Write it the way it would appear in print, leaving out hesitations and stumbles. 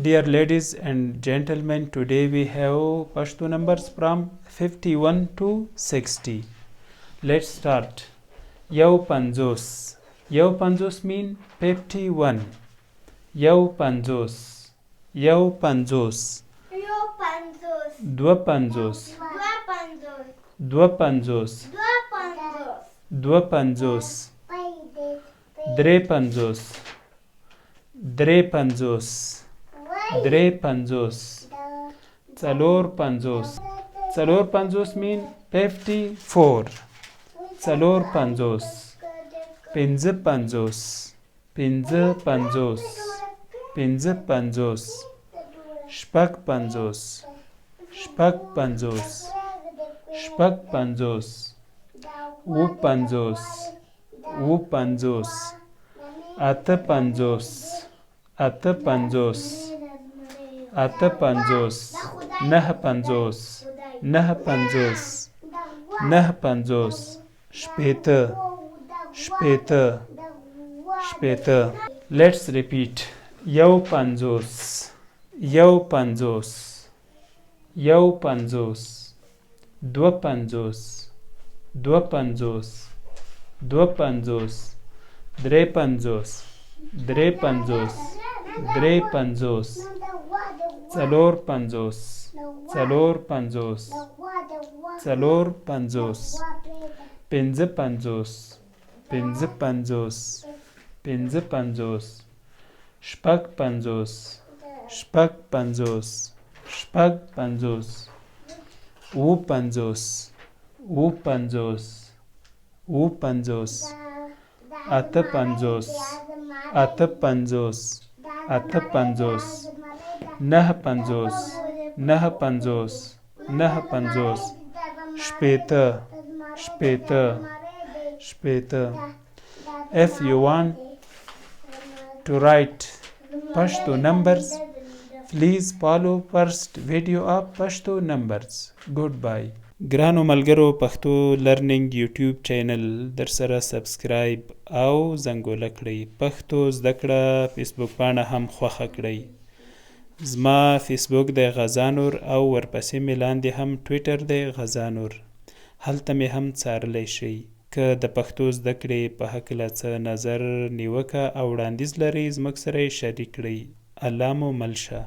Dear ladies and gentlemen, today we have Pashto numbers from 51 to 60. Let's start. Yau panzos. Yau panzos mean 51. Yau panzos. Yau panzos. Dua panzos. Dua panzos. Dua panzos. Dre panzos. Dre panzos. Dre panzos. Țalor panzos. Țalor panzos mean 54. Țalor panzos. Pinze panzos. Pinze panzos. Pinze panzos. Șpak panzos. Șpak panzos. Șpak panzos. U panzos. U panzos. Ată panzos. Ată panzos. Ată panzos. Nah panzos. Nah panzos. Nah panzos. Șpetă. Șpetă. Șpetă. Let's repeat. Yau panzos. Yau panzos. Yau panzos. Dua panzos. Dua panzos. Dua panzos. Dre panzos. Dre panzos. Dre panzos. Țalor panzos. Țalor panzos. Țalor panzos. Pinze panzos. Pinze panzos. Pinze panzos. Șpak panzos. Șpak panzos. Șpak panzos. U panzos. U panzos. U panzos. Ată panzos. Ată panzos. Ată panzos. Nah panzos. Nah panzos. Nah panzos. Șpetă. Șpetă. Șpetă. If you want to write Pashto numbers, please follow first video of Pashto numbers. Goodbye. ګرانو ملګرو پښتو لرنینګ یوټیوب چینل در سره سبسکرایب او زنګوله کړئ. پښتو زده کړه فیسبوک پاڼه هم خوښه کړئ. زما فیسبوک دی غزانور او ورپسې مې لاندې هم ټویټر دی غزانور. هلته مې هم څارلی شئ. که د پښتو زده کړې په هکله څه نظر نیوکه او وړاندیز لرئ زموږ سره یې شریک کړئ. الله مو مل شه.